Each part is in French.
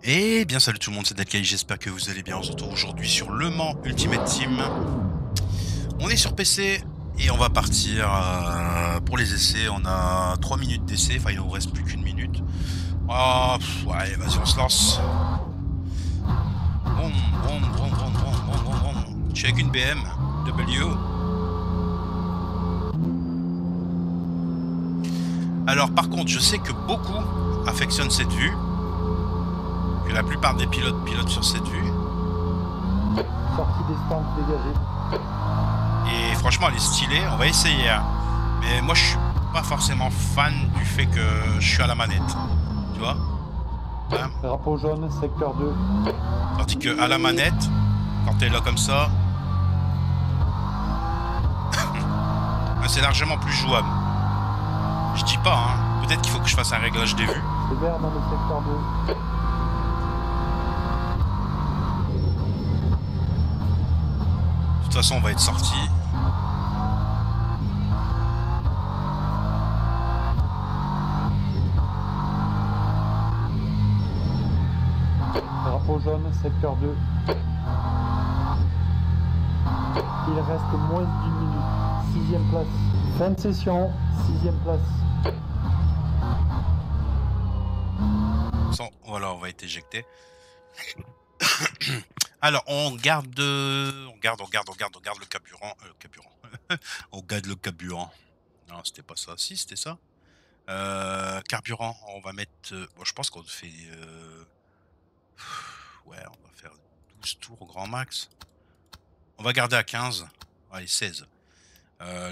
Eh bien salut tout le monde, c'est Delcaï, j'espère que vous allez bien. On se retrouve aujourd'hui sur Le Mans Ultimate Team. On est sur PC et on va partir pour les essais. On a 3 minutes d'essai, enfin il ne nous reste plus qu'une minute. Ouais, vas-y on se lance. Vroom, vroom, vroom, vroom, vroom, vroom, vroom, vroom. Je suis avec une BMW. Alors par contre, je sais que beaucoup affectionnent cette vue. Que la plupart des pilotes pilotent sur cette vue. Sortie des stands dégagée. Et franchement, elle est stylée. On va essayer. Hein. Mais moi, je suis pas forcément fan du fait que je suis à la manette. Tu vois hein. Drapeau jaune, secteur 2. Tandis que à la manette, quand t'es là comme ça, c'est largement plus jouable. Je dis pas, hein. Peut-être qu'il faut que je fasse un réglage des vues. C'est vert dans le secteur 2. De toute façon, on va être sorti. Drapeau jaune, secteur 2. Il reste moins d'une minute. 6ème place. Fin de session, 6ème place. Voilà, on va être éjecté. Alors, on garde le carburant. On garde le carburant. Non, c'était pas ça. Si, c'était ça. Carburant, on va mettre... bon, je pense qu'on fait... ouais, on va faire 12 tours au grand max. On va garder à 15. Allez, 16.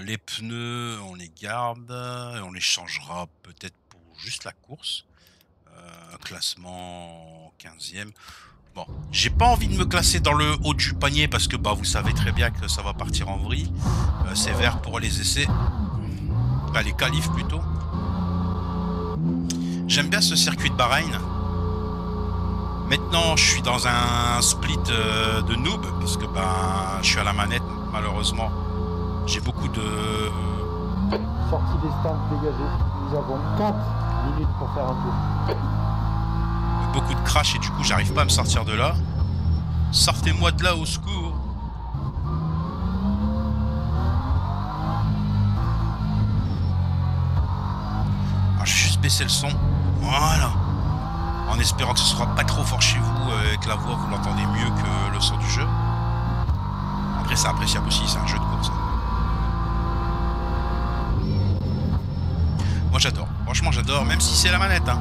Les pneus, on les garde. Et on les changera peut-être pour juste la course. Classement 15e. Bon, j'ai pas envie de me classer dans le haut du panier parce que bah vous savez très bien que ça va partir en vrille. C'est vert pour les essais. Enfin, les qualifs plutôt. J'aime bien ce circuit de Bahreïn. Maintenant, je suis dans un split de noob parce que bah je suis à la manette malheureusement. J'ai beaucoup de... Sortie des stands dégagés. Nous avons 4 minutes pour faire un tour. Beaucoup de crash et du coup j'arrive pas à me sortir de là. Sortez-moi de là au secours. Alors, je vais juste baisser le son. Voilà. En espérant que ce sera pas trop fort chez vous et que la voix vous l'entendez mieux que le son du jeu. Après c'est appréciable aussi, c'est un jeu de course. Moi j'adore, franchement j'adore, même si c'est la manette hein.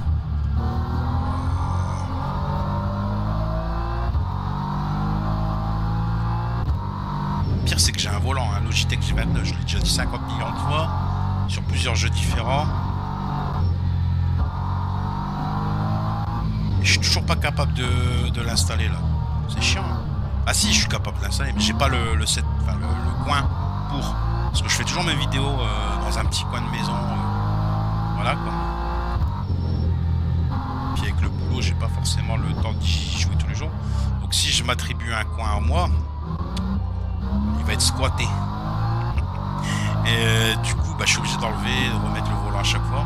Le pire c'est que j'ai un volant, un Logitech G29, je l'ai déjà dit 50 millions de fois, sur plusieurs jeux différents. Et je suis toujours pas capable de l'installer là. C'est chiant. Hein. Ah si, je suis capable de l'installer, mais j'ai pas le set, enfin le coin pour. Parce que je fais toujours mes vidéos dans un petit coin de maison. Voilà quoi. Puis avec le boulot, j'ai pas forcément le temps d'y jouer tous les jours. Donc si je m'attribue un coin à moi, il va être squatté. Et du coup, bah, je suis obligé d'enlever, de remettre le volant à chaque fois.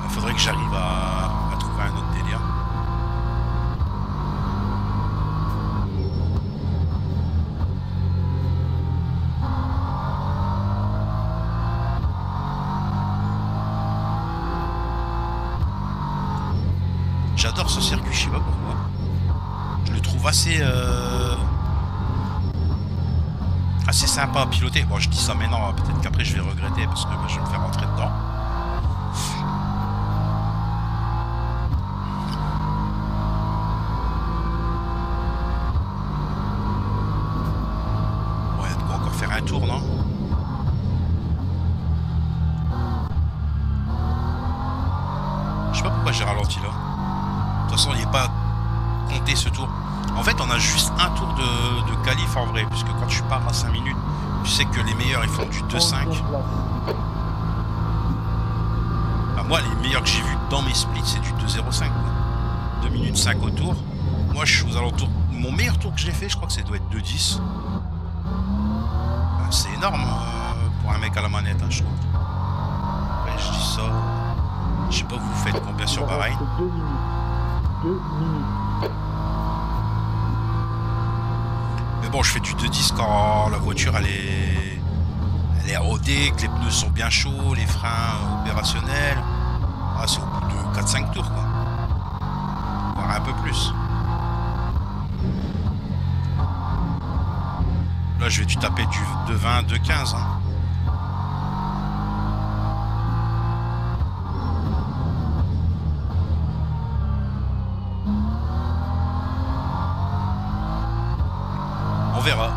Il faudrait que j'arrive à trouver un autre délire. J'adore ce circuit, je sais pas pourquoi. Je le trouve assez sympa à piloter. Bon, je dis ça maintenant, peut-être qu'après je vais regretter parce que bah, je vais me faire rentrer dedans. Ouais, de quoi encore faire un tour, non? Je sais pas pourquoi j'ai ralenti là. De toute façon, il n'est pas compté ce tour. En fait, on a juste un tour de qualif en vrai, puisque quand tu pars à 5 minutes, tu sais que les meilleurs ils font du 2-5. Bah, moi, les meilleurs que j'ai vus dans mes splits, c'est du 2-0-5. 2 minutes 5 au tour. Moi, je suis aux alentours. Mon meilleur tour que j'ai fait, je crois que ça doit être 2-10. Bah, c'est énorme pour un mec à la manette, hein, je trouve. Après, je dis ça. Je sais pas, vous faites combien sur Bahreïn? 2 minutes. 2 minutes. Mais bon, je fais du 2-10 quand la voiture elle est rodée, que les pneus sont bien chauds, les freins opérationnels. Ah, c'est au bout de 4-5 tours quoi. Voire un peu plus. Là je vais du taper de 20, de 15 hein. On verra.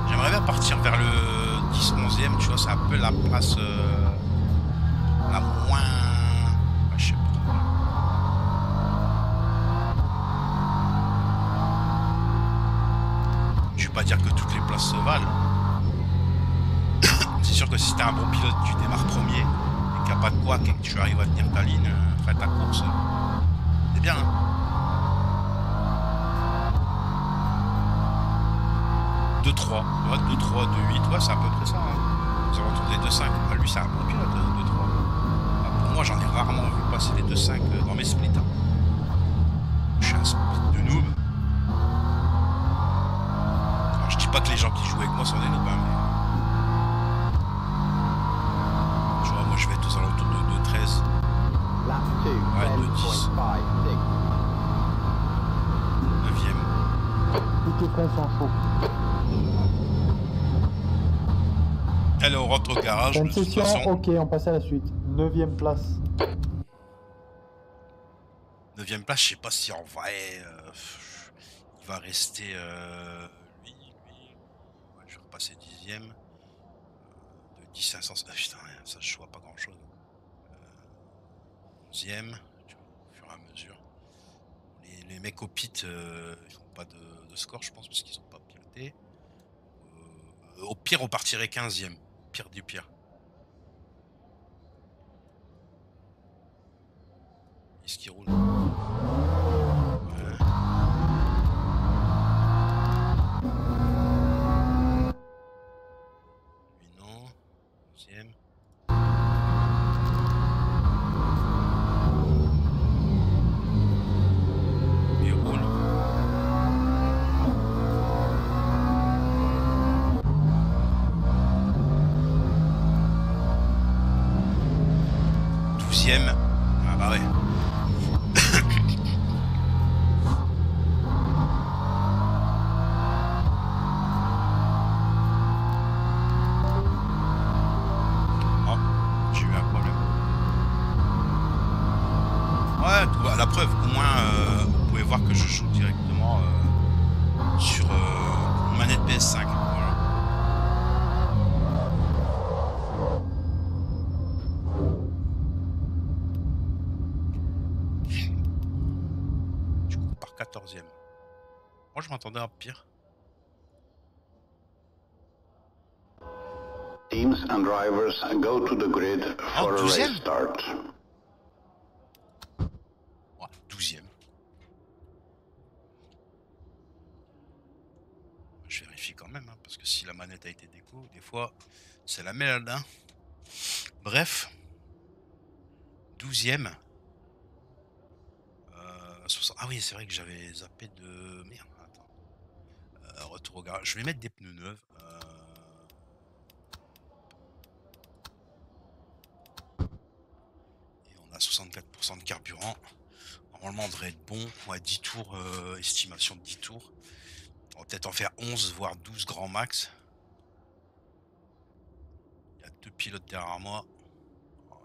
J'aimerais bien partir vers le 10-11e, tu vois, c'est un peu la place la moins... Ah, je sais pas. Je vais pas dire que toutes les places se valent. C'est sûr que si t'es un bon pilote, tu démarres premier, et qu'il n'y a pas de quoi, et que tu arrives à tenir ta ligne, faire ta course, c'est bien. Hein. Ouais, 2-3, 2-8, ouais, c'est à peu près ça. Hein. Aux alentours des 2-5. Ah, lui, c'est un bon pilote, 2-3. Ah, pour moi, j'en ai rarement vu passer les 2-5 dans mes splits. Hein. Je suis un split de noob. Alors, je dis pas que les gens qui jouent avec moi sont des noobs, hein, mais... Je vois, moi, je vais être aux alentours de 2-13. Ouais, 2-10. 9e. Tous tes freins sont chauds. Allez, on rentre au garage. Fin De de toute session, façon, ok, on passe à la suite. 9e place. 9e place, je sais pas si en vrai il va rester lui. Ouais, je vais repasser 10e. De 10 à 100. Ah, putain, ça je vois pas grand chose. 11e, tu vois, au fur et à mesure. Les mecs au pit, ils font pas de score, je pense, parce qu'ils ont pas piloté. Au pire, on partirait 15e. Pire du pire. Est-ce qu'il roule? Ouais. Lui non. 11e. Il roule. Ah bah ouais. Oh, j'ai eu un problème. Ouais, la preuve, au moins vous pouvez voir que je joue directement sur une manette PS5. Voilà. Du coup, par 14e. Moi, je m'attendais à pire. Teams and drivers go to the grid for a 12e? race start. Ouais, 12e. Je vérifie quand même, hein, parce que si la manette a été déco, des fois, c'est la merde. Hein. Bref. 12e. Ah oui, c'est vrai que j'avais zappé de... Merde, attends. Retour au garage. Je vais mettre des pneus neufs. Et on a 64% de carburant. Normalement, on devrait être bon. Ouais, 10 tours, estimation de 10 tours. On va peut-être en faire 11, voire 12 grands max. Il y a 2 pilotes derrière moi.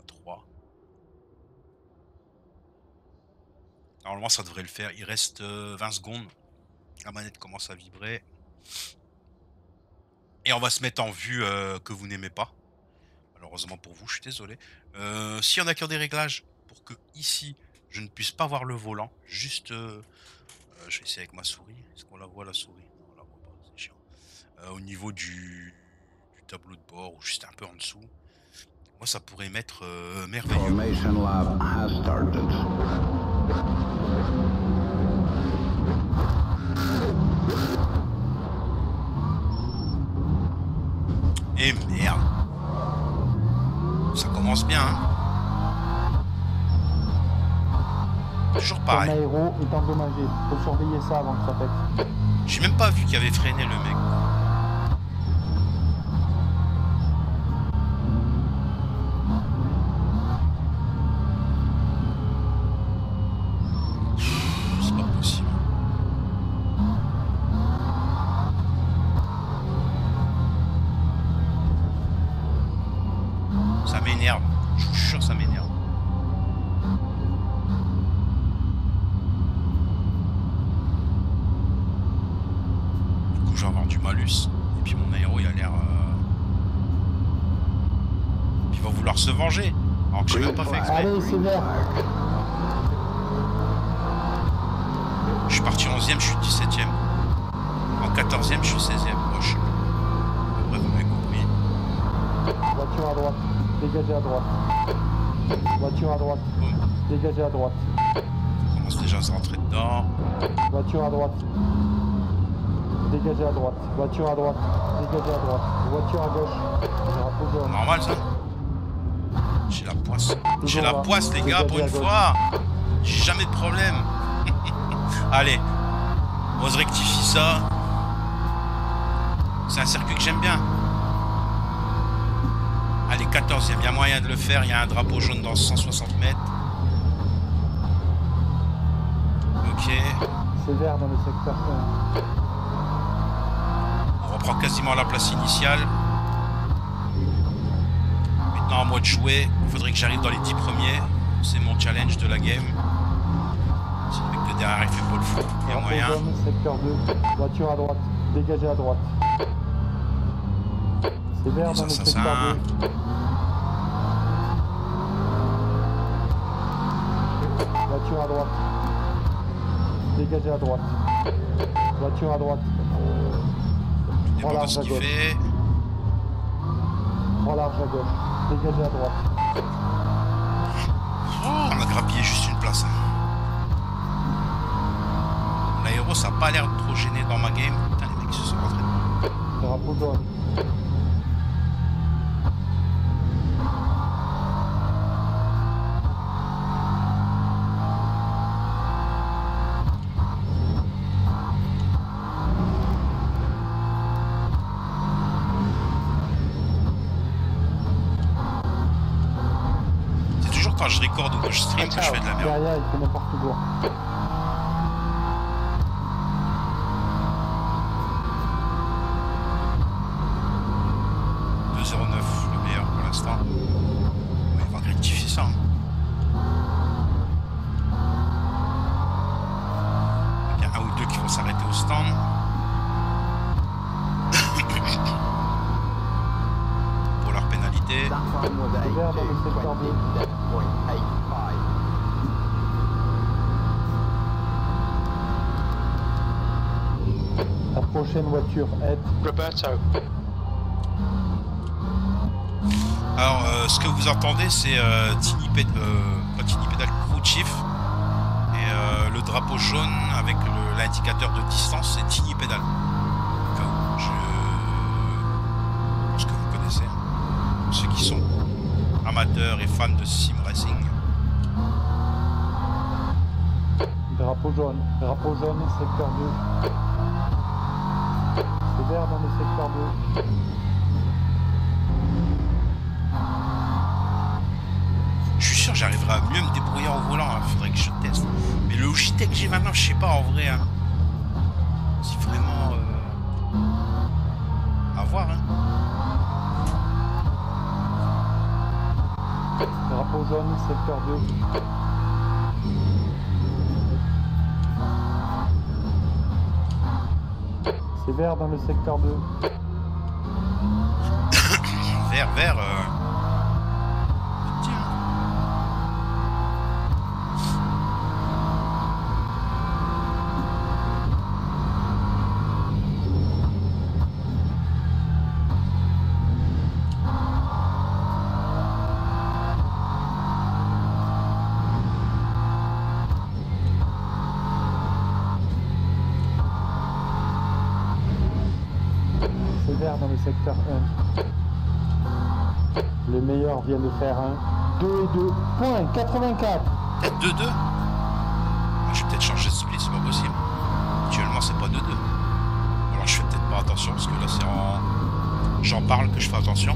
3. Normalement, ça devrait le faire. Il reste 20 secondes. La manette commence à vibrer. Et on va se mettre en vue que vous n'aimez pas. Malheureusement pour vous, je suis désolé. S'il y en a qui ont des réglages pour que ici, je ne puisse pas voir le volant, juste... je vais essayer avec ma souris. Est-ce qu'on la voit la souris? Non, on la voit pas, c'est chiant. Au niveau du tableau de bord, ou juste un peu en dessous. Moi, ça pourrait m'être merveilleux. Formation lap has started. Et merde. Ça commence bien, hein. Toujours Ton pareil. aéro est endommagé. Faut surveiller ça avant que ça pète. J'ai même pas vu qu'il avait freiné le mec. C'est pas possible. Ça m'énerve. Je vous jure, ça m'énerve. Du coup, je vais avoir du malus. Et puis mon aéro, il a l'air... Puis il va vouloir se venger. Alors que j'ai même pas fait exprès. Allez, c'est vert. Je suis parti 11ème, je suis 17ème. En 14ème, je suis 16ème. Moi, je sais pas. Après, vous m'avez compris. Voiture à droite. Dégagez à droite. Voiture à droite. Boum. Dégagez à droite. On commence déjà à se rentrer dedans. Voiture à droite. Dégagez à droite. Voiture à droite. Dégagez à droite. Voiture à gauche. Drapeau jaune. Normal, ça. J'ai la poisse. J'ai Toujours la là. poisse, les gars, pour Dégagez une à gauche. fois. J'ai jamais de problème. Allez. On se rectifie ça. C'est un circuit que j'aime bien. Allez, 14e, il y a moyen de le faire. Il y a un drapeau jaune dans 160 mètres. Ok. C'est vert dans le secteur 1. On reprend quasiment la place initiale. Maintenant, à moi de jouer. Il faudrait que j'arrive dans les 10 premiers. C'est mon challenge de la game. C'est le mec de derrière, il fait pas le fou. Il y a Drapeau moyen. jaune, secteur 2. Voiture à droite. Dégagez à droite. C'est vert dans le Ça, secteur 2. Voiture à droite. Dégagez à droite. Voiture à droite. Il dépend de ce qu'il fait. 3 large à gauche. Dégagez à droite. Oh, on a grappillé juste une place. L'aéro, ça n'a pas l'air trop gêné dans ma game. Putain, les mecs se sont rentrés dedans. Drapeau jaune. C'est toujours quand je record ou que je stream que je fais de la merde. Derrière, il fait n'importe quoi. Le meilleur pour l'instant. Mais il va rectifier ça. Hein. Il y a un ou deux qui vont s'arrêter au stand. Pour leur pénalité. C'est vert dans le secteur 2. La prochaine voiture est Roberto. Alors, ce que vous entendez, c'est Tiny Pedal Crew Chief. Et le drapeau jaune avec l'indicateur de distance, c'est Tiny Pedal. Je pense que vous connaissez. Pour ceux qui sont amateurs et fans de sim racing. drapeau jaune, secteur 2. C'est vert dans le secteur 2. Je suis sûr que j'arriverai à mieux me débrouiller en volant, hein. Faudrait que je teste. Mais le Logitech que j'ai maintenant, je sais pas en vrai. Hein. Si vraiment... à voir. Hein. Drapeau jaune, secteur 2. C'est vert dans le secteur 2. Vert. Tiens. vert dans le secteur 1. Les meilleurs viennent de faire un 2 et 2. Point 84. Peut-être 2-2. Ah, je vais peut-être changer de split, c'est pas possible. Actuellement, c'est pas 2-2. Alors je fais peut-être pas attention parce que là, c'est en. J'en parle que je fais attention.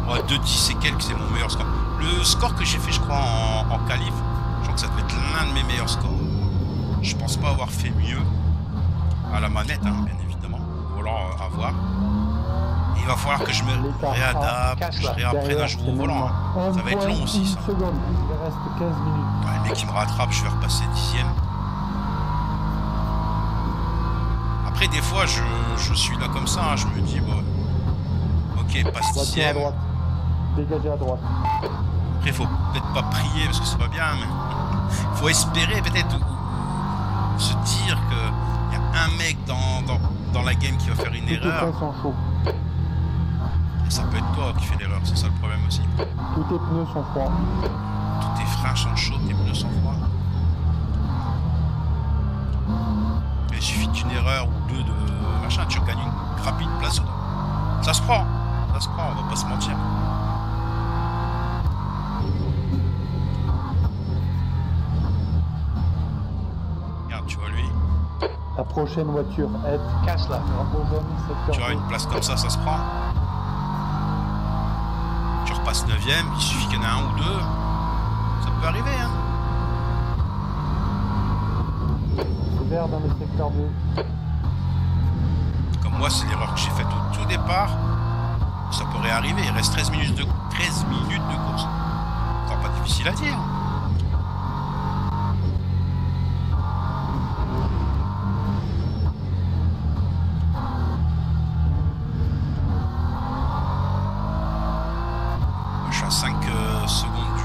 Ouais, 2-10 et quelques, c'est mon meilleur score. Le score que j'ai fait, je crois, en qualif, je crois que ça devait être l'un de mes meilleurs scores. Je pense pas avoir fait mieux à la manette, hein, bien évidemment. Ou alors à voir. Et il va falloir que je me réadapte, que je réapprenne à jouer au volant. Hein. Ça va être long aussi, ça. Il reste 15 minutes. Ouais, le mec qui me rattrape, je vais repasser 10e. Après, des fois, je suis là comme ça, hein, je me dis, bon, ok, passe 10e. Dégagez à droite. Après, faut peut-être pas prier parce que c'est pas bien, mais faut espérer peut-être ou se dire qu'il y a un mec dans la game qui va faire une erreur. Tous les freins sont chauds. Et ça peut être toi qui fais l'erreur, c'est ça le problème aussi. Tous tes pneus sont froids. Tous tes freins sont chauds, tes pneus sont froids. Il suffit d'une erreur ou deux de machin, tu gagnes une rapide place. Ça se prend, on va pas se mentir. Regarde, tu vois lui. La prochaine voiture est Kassler. Tu vois une place comme ça se prend. Tu repasses 9ème, il suffit qu'il y en ait un ou deux. Ça peut arriver, hein. C'est vert dans le secteur 2. Comme moi, c'est l'erreur que j'ai faite au tout départ. Ça pourrait arriver, il reste 13 minutes de course. C'est pas difficile à dire. Je suis à 5 secondes du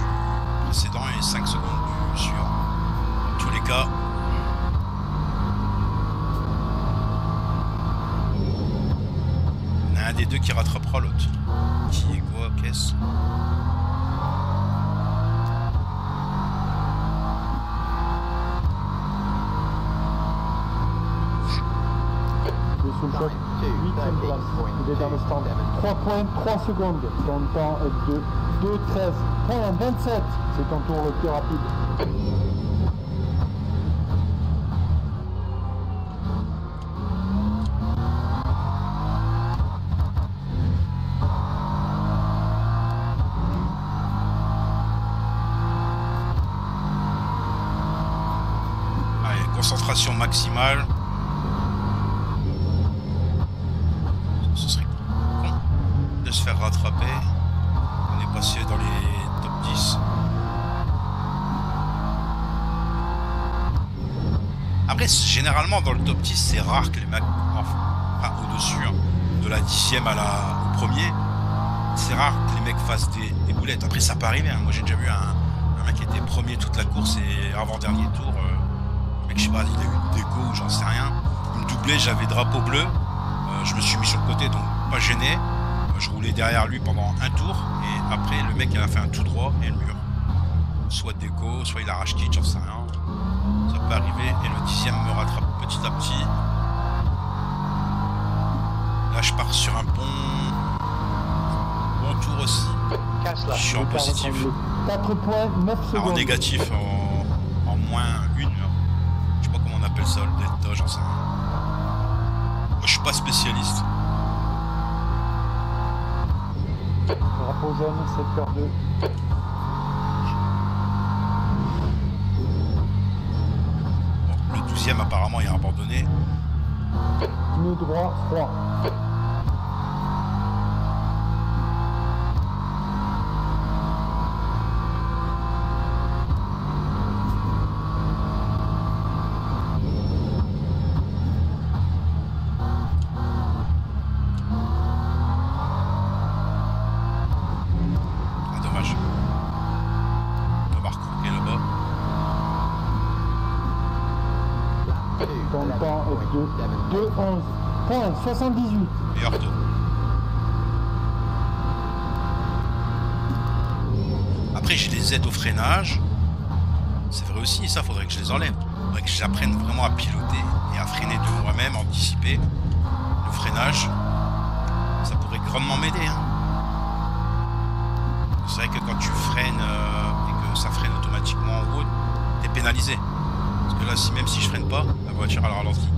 précédent et 5 secondes du suivant. Dans tous les cas, il y en a un des deux qui rattrapera l'autre. Qui est quoi, qu'est-ce? Il est sous le choc. 8ème place. Il est dans le stand. 3 points, 3 secondes. Ton temps est de 2,13. Point 27. C'est ton tour le plus rapide. Allez, concentration maximale. Ce serait con de se faire rattraper. On est passé dans les top 10. Après, généralement dans le top 10, c'est rare que les mecs, enfin au-dessus, hein, de la 10e à au premier, c'est rare que les mecs fassent des boulettes. Après, ça peut arriver. Hein. Moi, j'ai déjà vu un mec qui était premier toute la course et avant-dernier tour, le mec, je sais pas, il a eu une déco ou j'en sais rien. Il me doublait, j'avais drapeau bleu. Je me suis mis sur le côté, donc pas gêné. Je roulais derrière lui pendant un tour et après, le mec, il a fait un tout droit et le mur. Soit déco, soit il arrache quitte, j'en sais rien. Ça peut arriver et le 10e me rattrape petit à petit. Là je pars sur un bon tour aussi. Je suis en positif. 4 points, 9 secondes. Alors, en négatif, en moins 1. Je sais pas comment on appelle ça, le delta, j'en sais rien. Moi je suis pas spécialiste. Drapeau jaune, secteur 2. Le 12e apparemment il a abandonné. Pneu droit, froid. Ah, dommage. On va recroquer là-bas. Ton temps est de 2,11. .78. Meilleur taux. Après, j'ai les aides au freinage. C'est vrai aussi, ça, faudrait que je les enlève. Faudrait que j'apprenne vraiment à piloter et à freiner de moi-même, anticiper le freinage. Ça pourrait grandement m'aider. Hein. C'est vrai que quand tu freines et que ça freine automatiquement en route, t'es pénalisé. Parce que là, même si je freine pas, la voiture elle ralentit.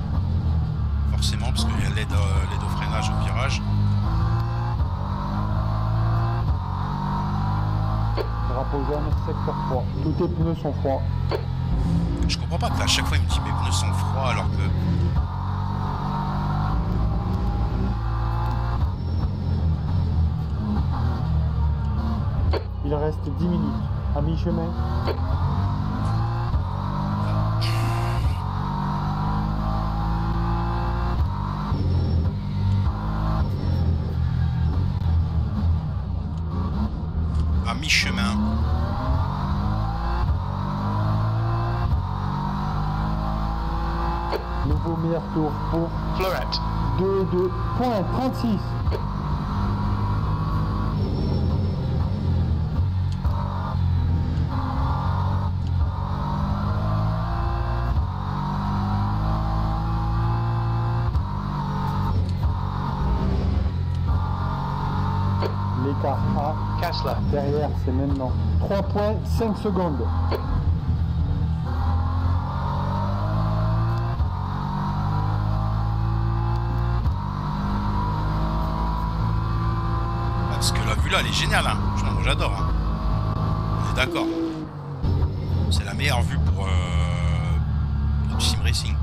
Forcément, parce qu'il y a l'aide au freinage au virage. Drapeau jaune, secteur 3. Tous tes pneus sont froids. Je comprends pas qu'à chaque fois il me dit mes pneus sont froids alors que... Il reste 10 minutes. À mi-chemin. À mi-chemin. Nouveau meilleur tour pour Fleurette. 2.36. L'écart A. Kessler. Derrière, c'est maintenant 3.5 secondes. Parce que la vue là elle est géniale, hein. Moi j'adore. Hein. On est d'accord. C'est la meilleure vue pour du sim racing.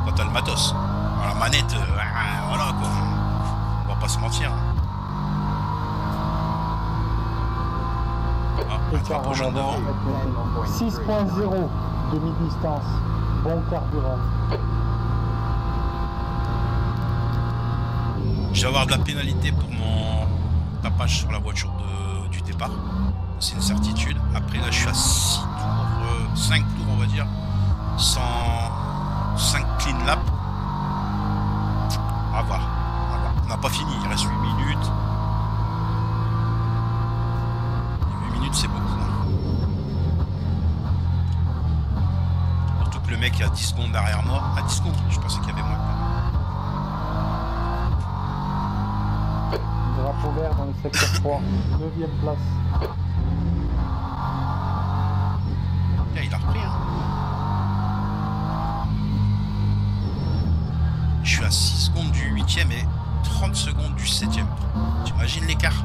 Quand t'as le matos. Alors, la manette, voilà quoi. On va pas se mentir. Hein. Ah, un drapeau jaune devant. 6.0 demi-distance. Bon carburant. Je vais avoir de la pénalité pour mon tapage sur la voiture du départ. C'est une certitude. Après là je suis à 6 tours, 5 tours on va dire. 5 clean laps. À voir. On n'a pas fini, il reste 8 minutes. 8 minutes c'est beaucoup. Hein. Surtout que le mec est à 10 secondes derrière moi. À 10 secondes, je pensais qu'il y avait moins. Drapeau vert dans le secteur 3. 9e place. Il a repris. Hein. Je suis à 6 secondes du 8e et 30 secondes du 7e. T'imagines l'écart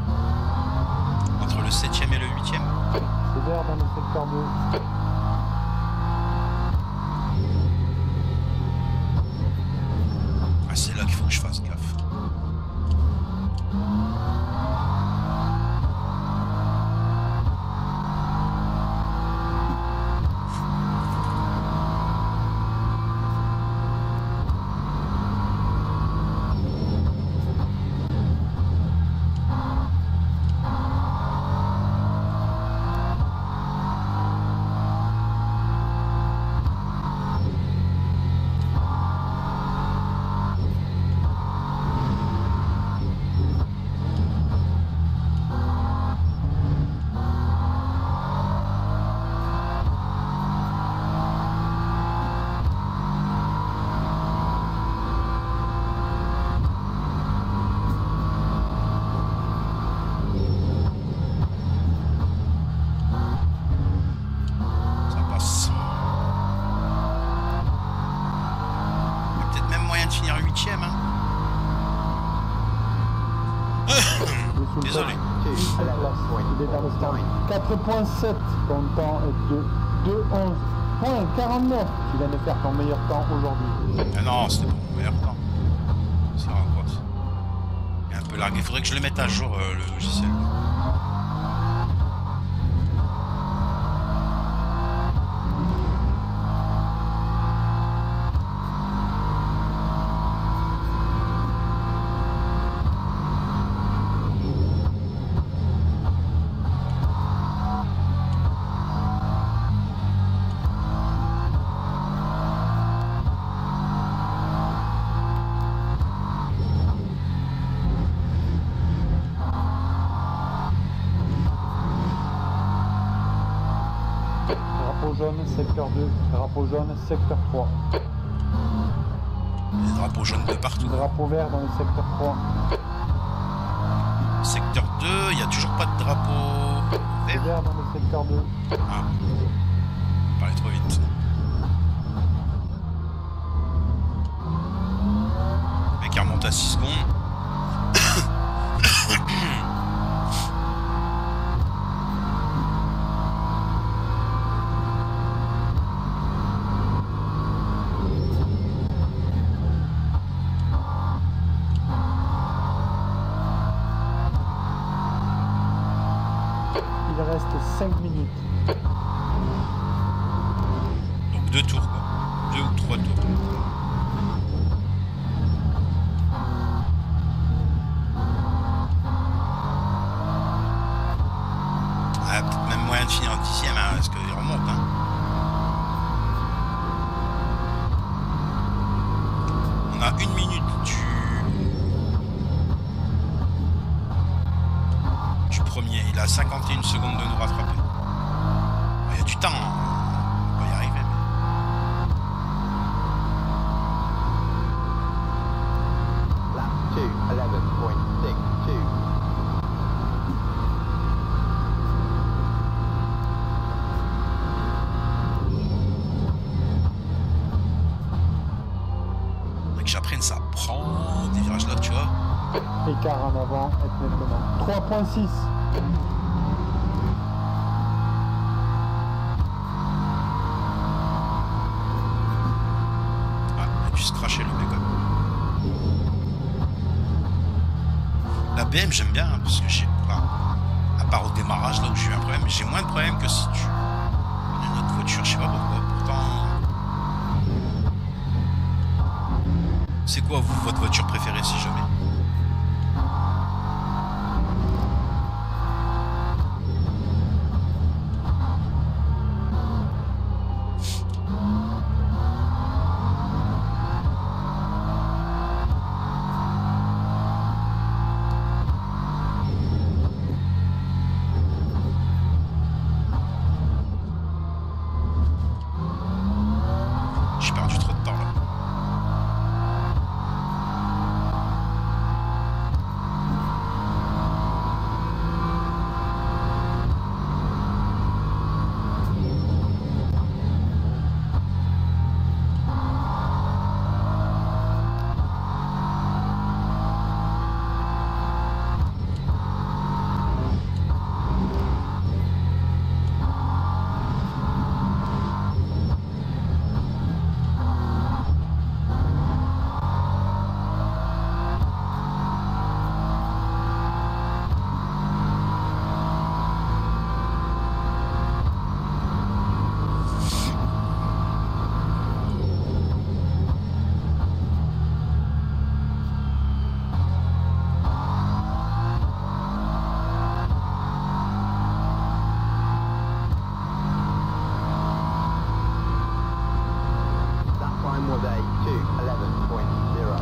entre le 7e et le 8e? C'est vert dans le secteur 2. Ah, c'est là qu'il faut que je fasse gaffe. Désolé. Il est dans le stand. 4.7. Ton temps est de 2.11.49. Tu viens de faire ton meilleur temps aujourd'hui. Ah non, c'était pas mon meilleur temps. Ça raconte. Il est un peu largué. Il faudrait que je le mette à jour, le logiciel. Drapeau jaune, secteur 2. Drapeau jaune, secteur 3. Les drapeaux jaunes de partout. Drapeau vert dans le secteur 3. Secteur 2, il n'y a toujours pas de drapeau vert. Vert dans le secteur 2. Ah, on parlait trop vite. Le mec il remonte à 6 secondes. Il reste 5 minutes. Donc 2 tours quoi. 2 ou 3 tours. Ah, peut-être même moyen de finir en 10e, hein, parce qu'il remonte. Hein. On a 1 minute du premier. Il a 51 secondes de nous rattraper. Il y a du temps. Hein. On va y arriver. Mais... Lap 2, 11.62. Faudrait que j'apprenne ça. Prends des virages là, tu vois. Écart en avant, et nettement. 3.6. Ah, il a dû se cracher le mec. La BM j'aime bien hein, parce que j'ai pas. À part au démarrage là où j'ai eu un problème, j'ai moins de problèmes que si tu prenais une autre voiture, je sais pas pourquoi. Pourtant. C'est quoi vous, votre voiture préférée si jamais? J'ai perdu trop de temps là.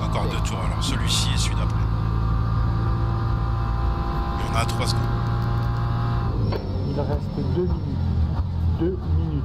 Encore 2 tours alors, celui-ci et celui d'après. Et on a 3 secondes. Il reste 2 minutes. 2 minutes.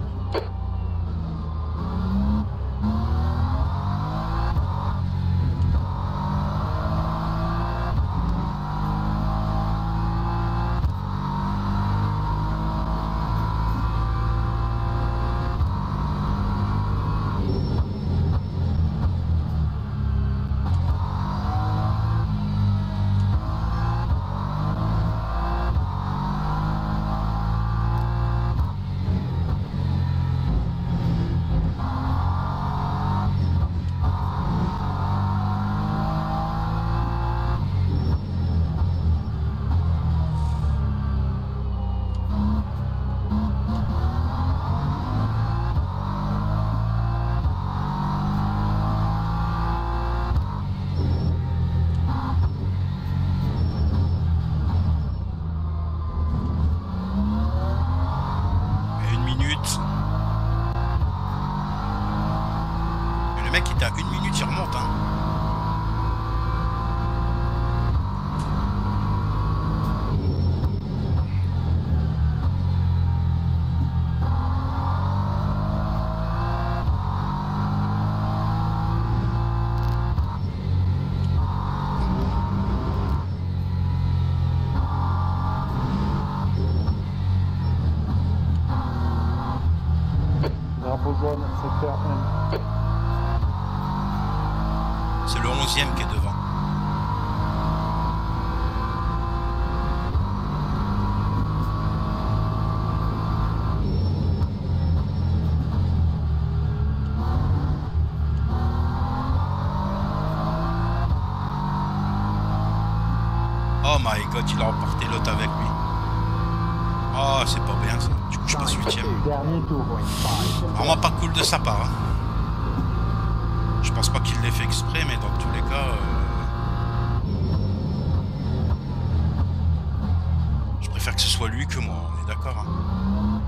zone secteur 1. C'est le 11e qui est devant. Oh my god, il a emporté l'autre avec lui. Oh, c'est pas bien ça. Du coup, je passe 8ème. Dernier tour. Vraiment pas cool de sa part. Hein. Je pense pas qu'il l'ait fait exprès, mais dans tous les cas... je préfère que ce soit lui que moi, on est d'accord. Hein.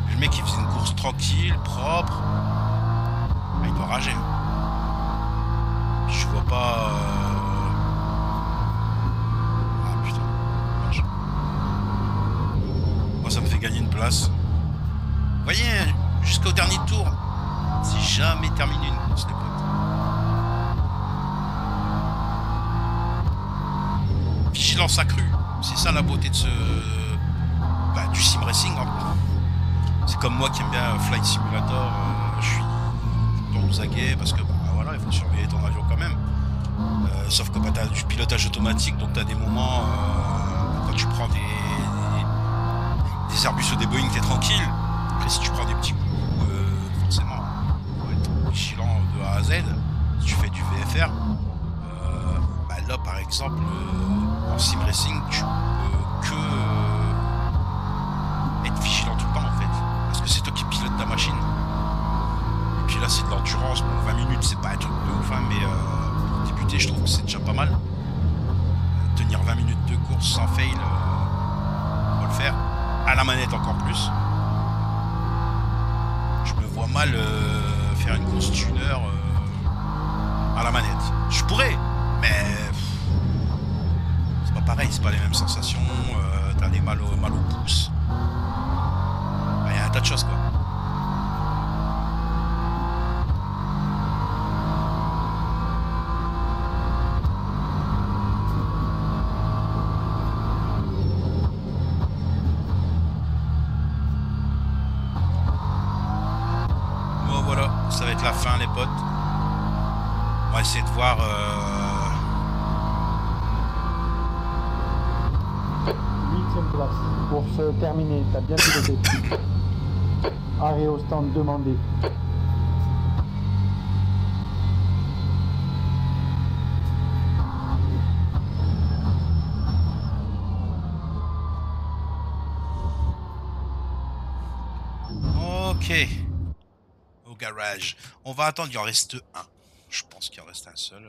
Le mec, il faisait une course tranquille, propre. Ah, il doit rager. Puis je vois pas... Ah putain. Dommage. Moi, ça me fait gagner une place. Vous voyez, jusqu'au dernier tour, c'est jamais terminé une course, les potes. Vigilance accrue. C'est ça la beauté de ce... Bah, du sim racing. Hein. C'est comme moi qui aime bien Flight Simulator. Je suis dans aux aguets parce que bah, voilà, il faut surveiller ton avion quand même. Sauf que bah, tu as du pilotage automatique, donc tu as des moments quand tu prends des Airbus ou des Boeing, tu es tranquille. Après, si tu prends des petits coups, forcément, il faut être vigilant de A à Z. Si tu fais du VFR, bah, là par exemple, en sim racing, tu peux que être vigilant tout le temps en fait. Parce que c'est toi qui pilotes ta machine. Et puis là, c'est de l'endurance. Bon, 20 minutes, c'est pas un truc de ouf, hein, mais pour débuter, je trouve que c'est déjà pas mal. Tenir 20 minutes de course sans fail, on va le faire. À la manette encore plus. Je me vois mal faire une course d'une heure à la manette. Je pourrais, mais c'est pas pareil, c'est pas les mêmes sensations. T'as des mal au pouce. Il y a un tas de choses quoi. Ça va être la fin les potes. On va essayer de voir 8ème place. Course terminée, t'as bien piloté. Arrêt au stand demandé. Ok. Au garage. On va attendre, il en reste un. Je pense qu'il en reste un seul.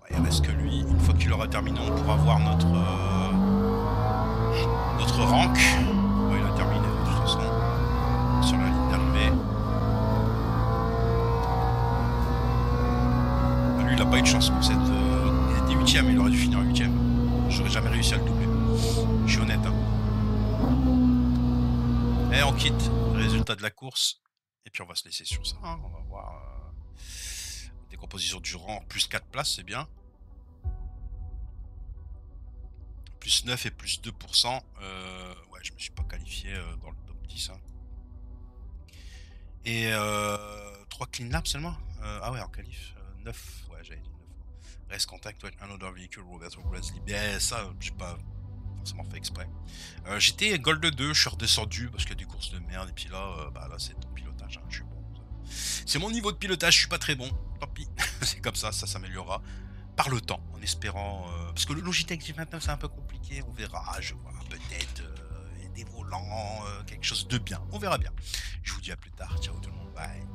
Ouais, il reste que lui. Une fois qu'il aura terminé, on pourra voir notre rank. Ouais, il a terminé de toute façon. Sur la ligne d'arrivée. Lui, il n'a pas eu de chance pour cette... il était 8ème, il aurait dû finir 8ème. J'aurais jamais réussi à le doubler. Je suis honnête, hein. Et on quitte le résultat de la course. Et puis on va se laisser sur ça. Hein. On va voir décomposition du rang. Plus 4 places, c'est bien. Plus 9 et plus 2%. Ouais, je me suis pas qualifié dans le top 10. Hein. Et 3 clean laps seulement. Ah ouais, en qualif. 9. Ouais, j'avais dit 9. Reste contact with another vehicle, Roberto Wesley. Bien, ça, je sais pas. Forcément fait exprès. J'étais Gold 2, je suis redescendu parce qu'il y a des courses de merde et puis là, bah là c'est ton pilotage, hein, je suis bon. C'est mon niveau de pilotage, je suis pas très bon, tant pis. C'est comme ça s'améliorera par le temps, en espérant... parce que le Logitech G29 c'est un peu compliqué, on verra, je vois peut-être des volants, quelque chose de bien, on verra bien. Je vous dis à plus tard, ciao tout le monde, bye.